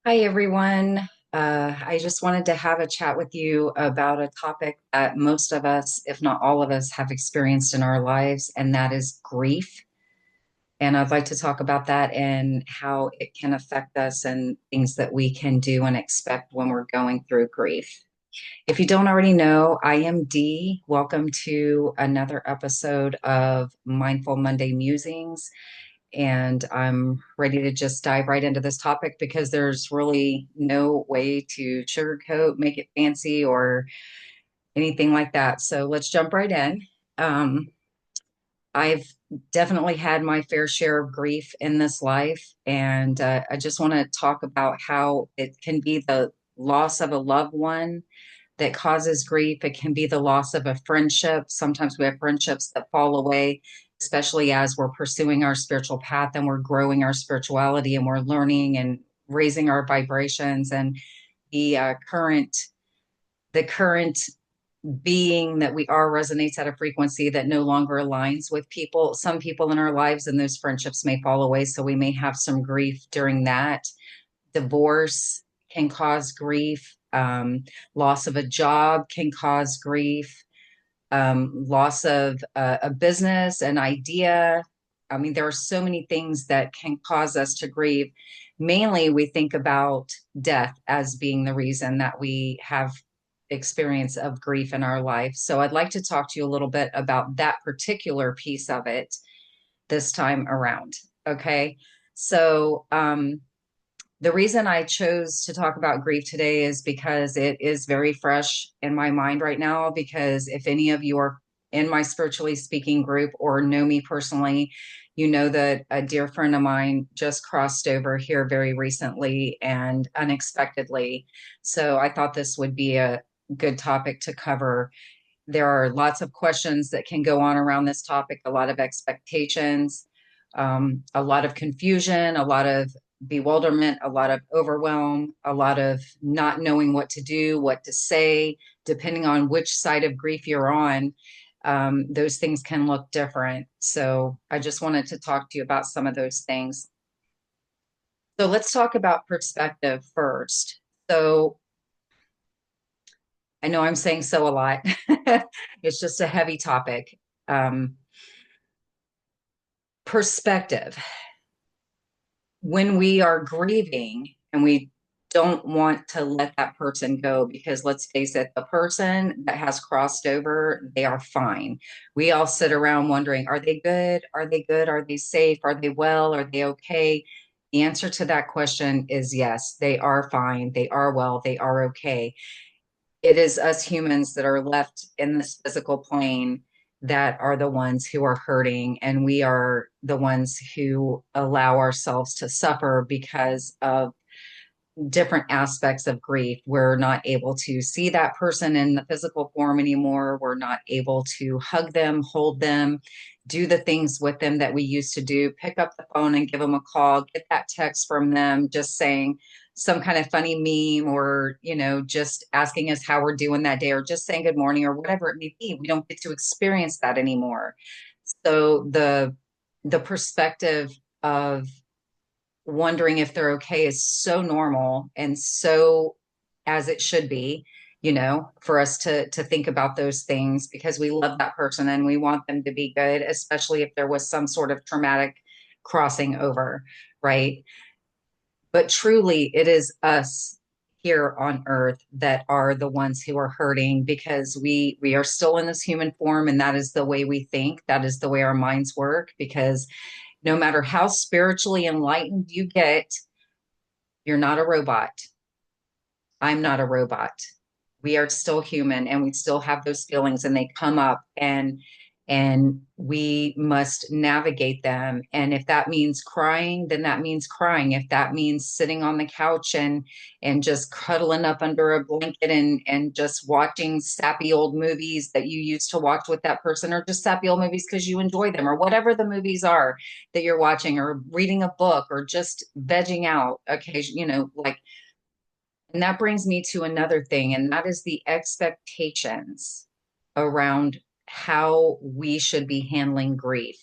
Hi, everyone. I just wanted to have a chat with you about a topic that most of us, if not all of us, have experienced in our lives, and that is grief. And I'd like to talk about that and how it can affect us and things that we can do and expect when we're going through grief. If you don't already know, I am Dee. Welcome to another episode of Mindful Monday Musings. And I'm ready to just dive right into this topic because there's really no way to sugarcoat, make it fancy, or anything like that. So let's jump right in. Um, I've definitely had my fair share of grief in this life. And I just want to talk about how it can be the loss of a loved one that causes grief. It can be the loss of a friendship. Sometimes we have friendships that fall away, especially as we're pursuing our spiritual path and we're growing our spirituality and we're learning and raising our vibrations. And the current being that we are resonates at a frequency that no longer aligns with people, some people in our lives, and those friendships may fall away. So we may have some grief during that. Divorce can cause grief. Loss of a job can cause grief. Loss of a business, an idea. I mean, there are so many things that can cause us to grieve. Mainly, we think about death as being the reason that we have experience of grief in our life. So I'd like to talk to you a little bit about that particular piece of it this time around. Okay. So, the reason I chose to talk about grief today is because it is very fresh in my mind right now. Because if any of you are in my spiritually speaking group or know me personally, you know that a dear friend of mine just crossed over here very recently and unexpectedly. So I thought this would be a good topic to cover. There are lots of questions that can go on around this topic, a lot of expectations, a lot of confusion, a lot of bewilderment, a lot of overwhelm, a lot of not knowing what to do, what to say, depending on which side of grief you're on. Those things can look different. So I just wanted to talk to you about some of those things. So let's talk about perspective first. So I know I'm saying so a lot. It's just a heavy topic. Um, Perspective. When we are grieving and we don't want to let that person go, because let's face it, the person that has crossed over, they are fine. We all sit around wondering, are they good? Are they good? Are they safe? Are they well? Are they okay? The answer to that question is yes, they are fine. They are well. They are okay. It is us humans that are left in this physical plane that are the ones who are hurting, and we are the ones who allow ourselves to suffer because of different aspects of grief. We're not able to see that person in the physical form anymore. We're not able to hug them, hold them, do the things with them that we used to do, pick up the phone and give them a call, get that text from them just saying some kind of funny meme, or just asking us how we're doing that day, or just saying good morning, or whatever it may be. We don't get to experience that anymore. So the perspective of wondering if they're okay is so normal and so as it should be, for us to think about those things, because we love that person and we want them to be good, especially if there was some sort of traumatic crossing over, right? But truly, it is us here on earth that are the ones who are hurting, because we are still in this human form, and that is the way we think, that is the way our minds work. Because no matter how spiritually enlightened you get, you're not a robot. I'm not a robot. We are still human and we still have those feelings, and they come up, and we must navigate them. And if that means crying, then that means crying. If that means sitting on the couch and just cuddling up under a blanket and just watching sappy old movies that you used to watch with that person, or just sappy old movies because you enjoy them, or whatever the movies are that you're watching, or reading a book, or just vegging out occasion, like. And that brings me to another thing, and that is the expectations around how we should be handling grief.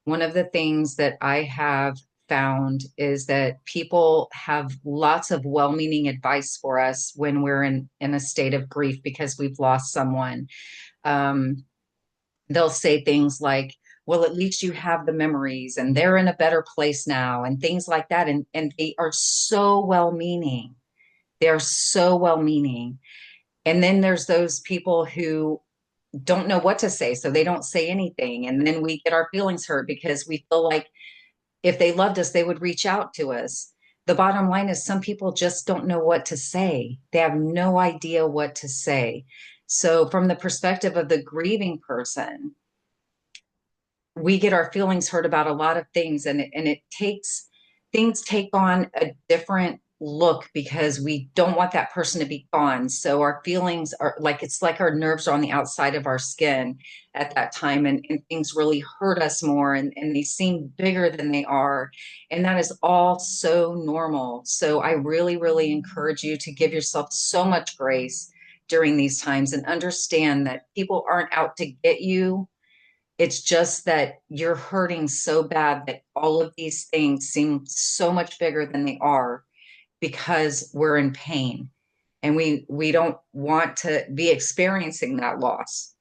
One of the things that I have found is that people have lots of well-meaning advice for us when we're in a state of grief because we've lost someone. Um, they'll say things like, well, at least you have the memories and they're in a better place now, and things like that. And they are so well-meaning. They're so well-meaning. And then there's those people who don't know what to say, so they don't say anything. And then we get our feelings hurt because we feel like if they loved us, they would reach out to us. The bottom line is some people just don't know what to say. They have no idea what to say. So, from the perspective of the grieving person, we get our feelings hurt about a lot of things, and it takes things take on a different look because we don't want that person to be gone. So our feelings are like, it's like our nerves are on the outside of our skin at that time, and things really hurt us more, and they seem bigger than they are, and that is all so normal. So I really, really encourage you to give yourself so much grace during these times and understand that people aren't out to get you. It's just that you're hurting so bad that all of these things seem so much bigger than they are because we're in pain, and we don't want to be experiencing that loss.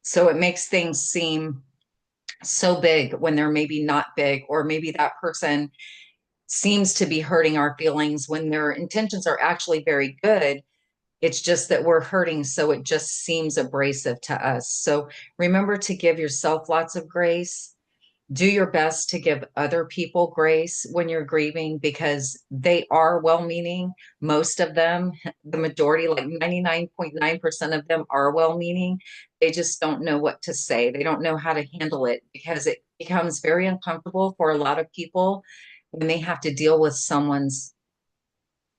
So it makes things seem so big when they're maybe not big, or maybe that person seems to be hurting our feelings when their intentions are actually very good. It's just that we're hurting, so it just seems abrasive to us. So remember to give yourself lots of grace. Do your best to give other people grace when you're grieving because they are well-meaning. Most of them, the majority, like 99.9% of them are well-meaning. They just don't know what to say. They don't know how to handle it because it becomes very uncomfortable for a lot of people when they have to deal with someone's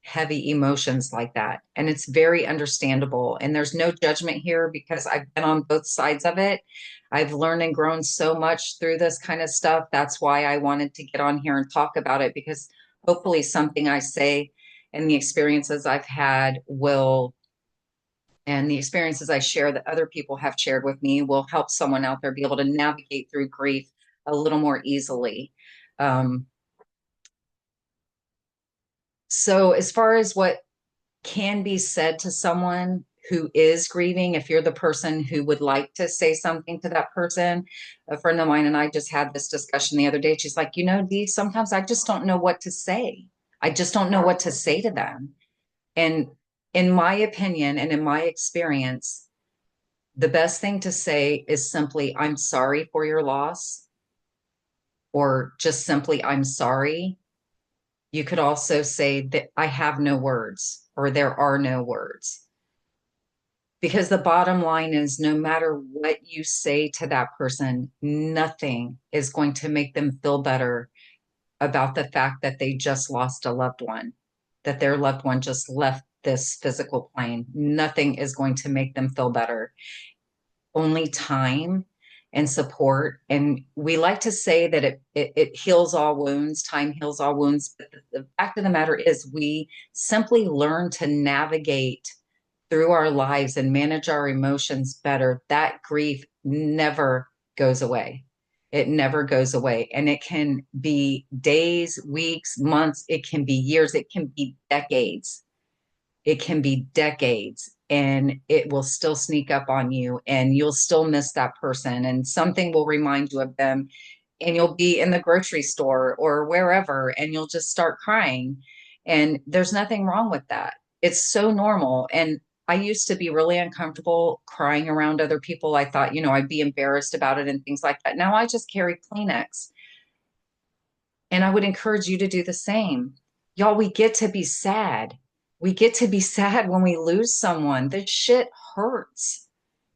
heavy emotions like that. And it's very understandable. And there's no judgment here because I've been on both sides of it. I've learned and grown so much through this kind of stuff. That's why I wanted to get on here and talk about it, because hopefully something I say and the experiences I've had will, and the experiences I share that other people have shared with me will help someone out there be able to navigate through grief a little more easily. Um, so as far as what can be said to someone who is grieving, if you're the person who would like to say something to that person. A friend of mine and I just had this discussion the other day. She's like, Dee, sometimes I just don't know what to say. I just don't know what to say to them. And in my opinion and in my experience, the best thing to say is simply, I'm sorry for your loss, or just simply, I'm sorry. You could also say that I have no words, or there are no words. Because the bottom line is, no matter what you say to that person, nothing is going to make them feel better about the fact that they just lost a loved one, that their loved one just left this physical plane. Nothing is going to make them feel better. Only time and support. And we like to say that it heals all wounds, time heals all wounds. But the fact of the matter is, we simply learn to navigate through our lives and manage our emotions better. That grief never goes away. It never goes away. And it can be days, weeks, months, it can be years, it can be decades. It can be decades, and it will still sneak up on you, and you'll still miss that person, and something will remind you of them, and you'll be in the grocery store or wherever, and you'll just start crying. And there's nothing wrong with that. It's so normal. And I used to be really uncomfortable crying around other people. I thought, I'd be embarrassed about it and things like that. Now I just carry Kleenex. And I would encourage you to do the same. Y'all, we get to be sad. We get to be sad when we lose someone. This shit hurts.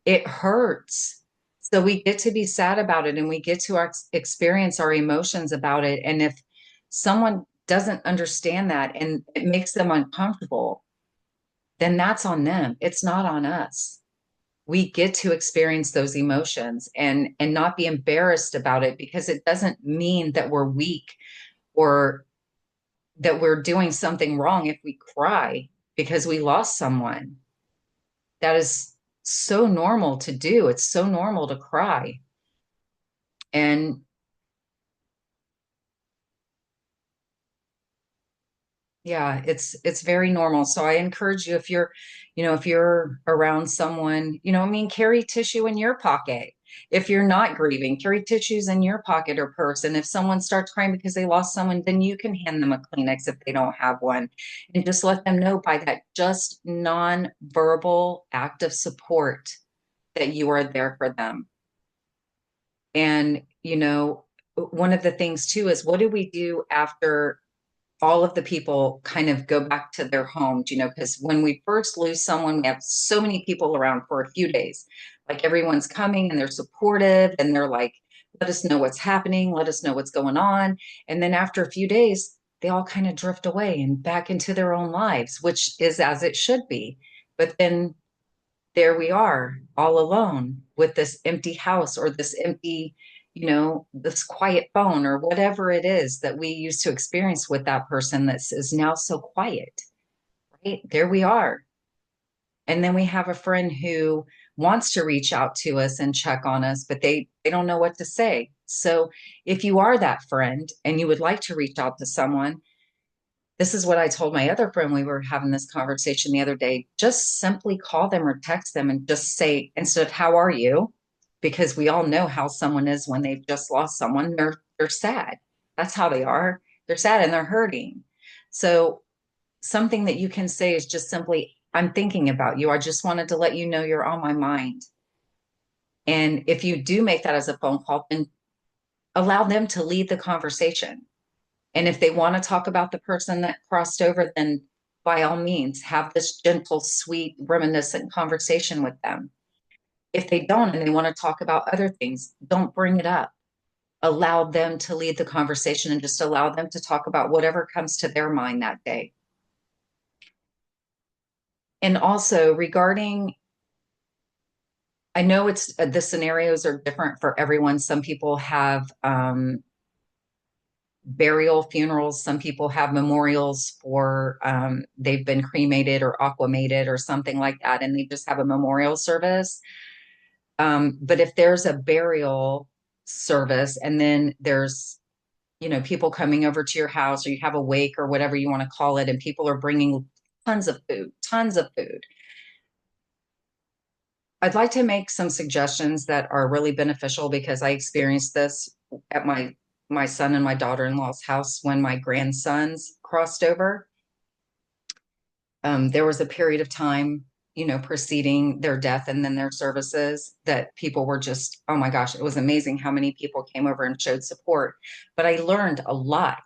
It hurts. So we get to be sad about it, and we get to experience our emotions about it. And if someone doesn't understand that and it makes them uncomfortable, then that's on them. It's not on us. We get to experience those emotions and not be embarrassed about it, because it doesn't mean that we're weak or that we're doing something wrong if we cry because we lost someone. That is so normal to do. It's so normal to cry. And Yeah, it's very normal. So I encourage you if you're, if you're around someone, I mean, carry tissue in your pocket. If you're not grieving, carry tissues in your pocket or purse. And if someone starts crying because they lost someone, then you can hand them a Kleenex if they don't have one. And just let them know by that just non-verbal act of support that you are there for them. And, one of the things too is what do we do after all of the people kind of go back to their homes, because when we first lose someone, we have so many people around for a few days. Like everyone's coming and they're supportive and they're like, let us know what's happening, let us know what's going on. And then after a few days, they all kind of drift away and back into their own lives, which is as it should be. But then there we are all alone with this empty house or this empty, this quiet phone or whatever it is that we used to experience with that person that is now so quiet, right? There we are. And then we have a friend who wants to reach out to us and check on us, but they don't know what to say. So if you are that friend and you would like to reach out to someone, this is what I told my other friend. We were having this conversation the other day. Just simply call them or text them and just say, instead of how are you? Because we all know how someone is when they've just lost someone. They're sad. That's how they are. They're sad and they're hurting. So something that you can say is just simply, I'm thinking about you. I just wanted to let you know you're on my mind. And if you do make that as a phone call, then allow them to lead the conversation. And if they want to talk about the person that crossed over, then by all means, have this gentle, sweet, reminiscent conversation with them. If they don't and they want to talk about other things, don't bring it up. Allow them to lead the conversation and just allow them to talk about whatever comes to their mind that day. And also regarding, I know it's the scenarios are different for everyone. Some people have burial funerals. Some people have memorials for they've been cremated or aquamated or something like that, and they just have a memorial service. But if there's a burial service and then there's people coming over to your house or you have a wake or whatever you want to call it, and people are bringing tons of food. I'd like to make some suggestions that are really beneficial because I experienced this at my son and my daughter-in-law's house when my grandsons crossed over. There was a period of time, preceding their death and then their services that people were just, oh my gosh, it was amazing how many people came over and showed support. But I learned a lot.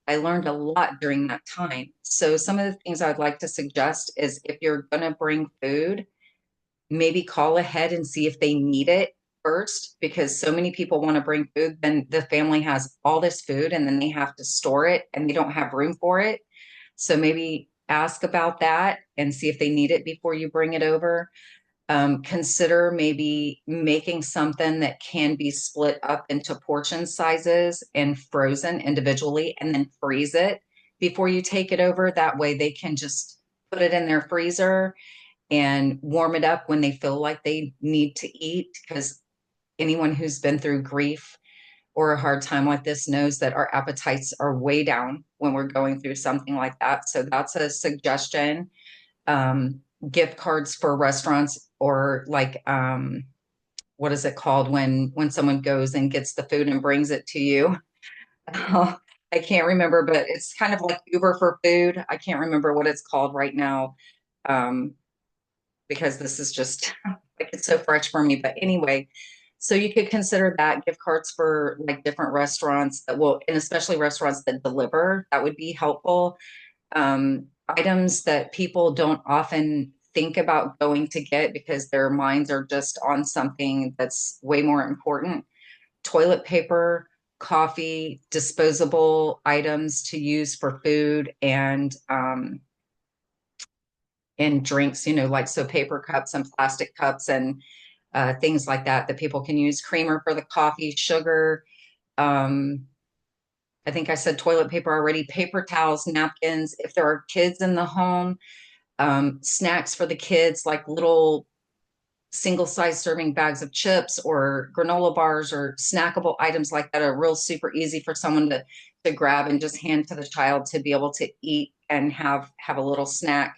I learned a lot during that time. So some of the things I'd like to suggest is if you're going to bring food, maybe call ahead and see if they need it first, because so many people want to bring food. Then the family has all this food and then they have to store it and they don't have room for it. So maybe ask about that and see if they need it before you bring it over. Consider maybe making something that can be split up into portion sizes and frozen individually and then freeze it before you take it over. That way they can just put it in their freezer and warm it up when they feel like they need to eat. Because anyone who's been through grief or a hard time like this knows that our appetites are way down when we're going through something like that. So that's a suggestion. Um, Gift cards for restaurants or like what is it called when someone goes and gets the food and brings it to you? I can't remember, but it's kind of like Uber for food. I can't remember what it's called right now. Um, because this is just like it's so fresh for me. But anyway, so you could consider that gift cards for like different restaurants that will, and especially restaurants that deliver, that would be helpful. Items that people don't often think about going to get because their minds are just on something that's way more important. Toilet paper, coffee, disposable items to use for food and drinks, like so paper cups and plastic cups and things like that that people can use. Creamer for the coffee, sugar. Um, I think I said toilet paper already, paper towels, napkins. If there are kids in the home, snacks for the kids, like little single size serving bags of chips or granola bars or snackable items like that are real super easy for someone to grab and just hand to the child to be able to eat and have a little snack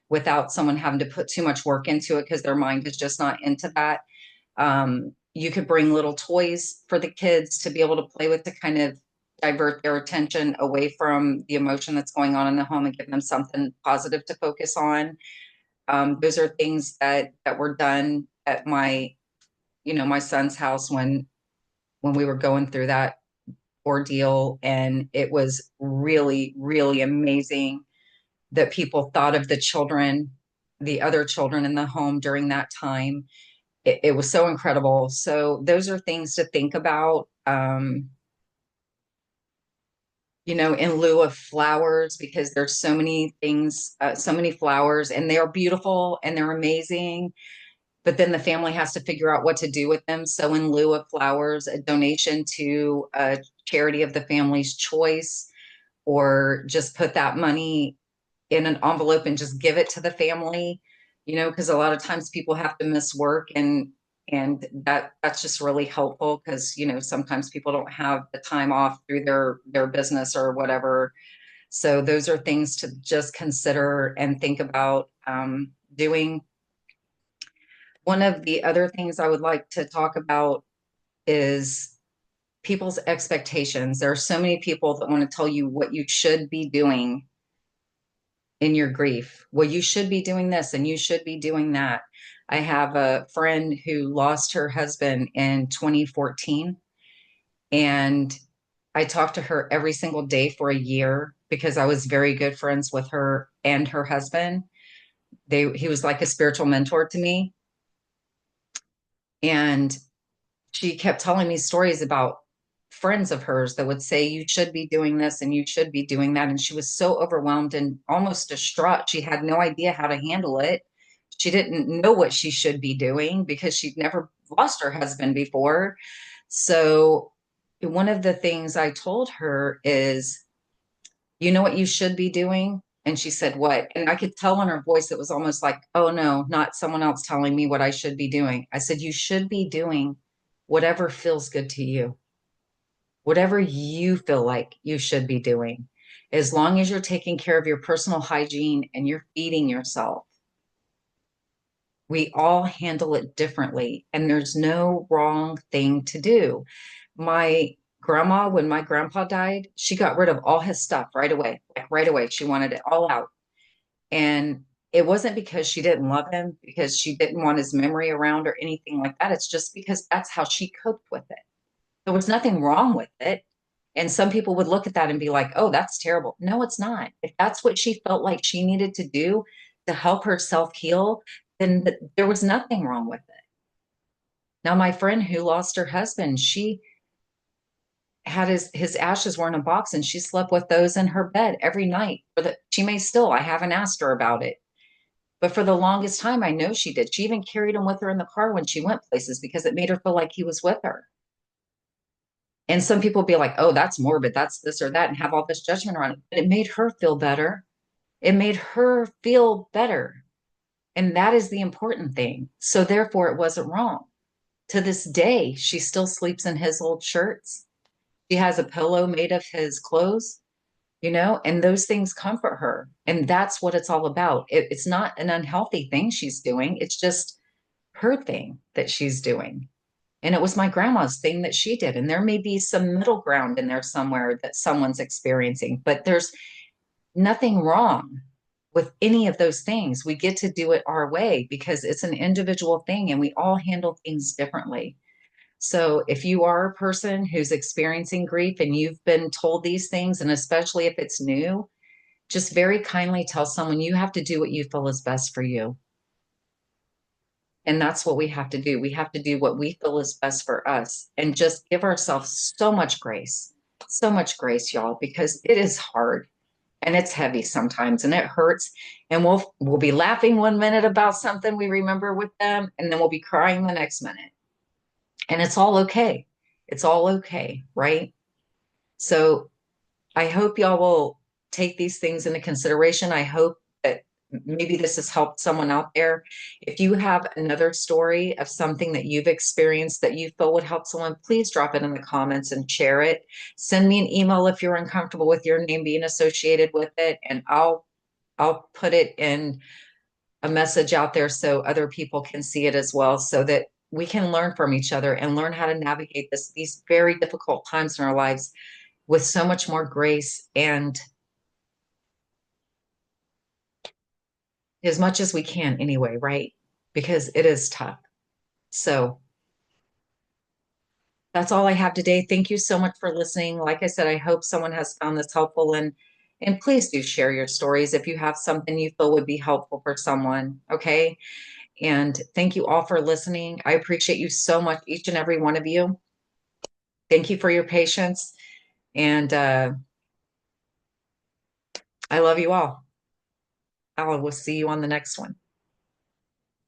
without someone having to put too much work into it because their mind is just not into that. You could bring little toys for the kids to be able to play with to kind of divert their attention away from the emotion that's going on in the home and give them something positive to focus on. Those are things that were done at my, my son's house when we were going through that ordeal, and it was really, really amazing that people thought of the children, the other children in the home during that time. It was so incredible. So those are things to think about. In lieu of flowers, because there's so many things, so many flowers, and they're beautiful and they're amazing. But then the family has to figure out what to do with them. So in lieu of flowers, a donation to a charity of the family's choice, or just put that money in an envelope and just give it to the family, because a lot of times people have to miss work, and that's just really helpful because sometimes people don't have the time off through their business or whatever. So those are things to just consider and think about doing. One of the other things I would like to talk about is people's expectations. There are so many people that want to tell you what you should be doing in your grief. Well, you should be doing this and you should be doing that. I have a friend who lost her husband in 2014, and I talked to her every single day for a year because I was very good friends with her and her husband. He was like a spiritual mentor to me. And she kept telling me stories about friends of hers that would say, you should be doing this and you should be doing that. And she was so overwhelmed and almost distraught. She had no idea how to handle it. She didn't know what she should be doing because she'd never lost her husband before. So, one of the things I told her is, you know what you should be doing? And she said, what? And I could tell in her voice, it was almost like, oh no, not someone else telling me what I should be doing. I said, you should be doing whatever feels good to you, whatever you feel like you should be doing. As long as you're taking care of your personal hygiene and you're feeding yourself, we all handle it differently, and there's no wrong thing to do. My grandma, when my grandpa died, she got rid of all his stuff right away. Like right away. She wanted it all out. And it wasn't because she didn't love him, because she didn't want his memory around or anything like that. It's just because that's how she coped with it. There was nothing wrong with it. And some people would look at that and be like, oh, that's terrible. No, it's not. If that's what she felt like she needed to do to help herself heal, then there was nothing wrong with it. Now, my friend who lost her husband, she had his ashes were in a box, and she slept with those in her bed every night. She may still, I haven't asked her about it. But for the longest time, I know she did. She even carried him with her in the car when she went places because it made her feel like he was with her. And some people be like, oh, that's morbid, that's this or that, and have all this judgment around it. But it made her feel better. It made her feel better. And that is the important thing. So therefore, it wasn't wrong. To this day, she still sleeps in his old shirts. She has a pillow made of his clothes, and those things comfort her. And that's what it's all about. It's not an unhealthy thing she's doing. It's just her thing that she's doing. And it was my grandma's thing that she did. And there may be some middle ground in there somewhere that someone's experiencing, but there's nothing wrong with any of those things. We get to do it our way because it's an individual thing and we all handle things differently. So if you are a person who's experiencing grief and you've been told these things, and especially if it's new, just very kindly tell someone you have to do what you feel is best for you. And that's what we have to do. We have to do what we feel is best for us and just give ourselves so much grace, y'all, because it is hard and it's heavy sometimes and it hurts. And we'll be laughing one minute about something we remember with them, and then we'll be crying the next minute. And it's all okay. It's all okay, right? So I hope y'all will take these things into consideration. I hope that maybe this has helped someone out there. If you have another story of something that you've experienced that you feel would help someone, please drop it in the comments and share it. Send me an email if you're uncomfortable with your name being associated with it, and I'll put it in a message out there so other people can see it as well, so that we can learn from each other and learn how to navigate these very difficult times in our lives with so much more grace and as much as we can anyway, right? Because it is tough. So that's all I have today. Thank you so much for listening. Like I said, I hope someone has found this helpful, and please do share your stories if you have something you feel would be helpful for someone. Okay. And thank you all for listening. I appreciate you so much, each and every one of you. Thank you for your patience. And I love you all. I will see you on the next one.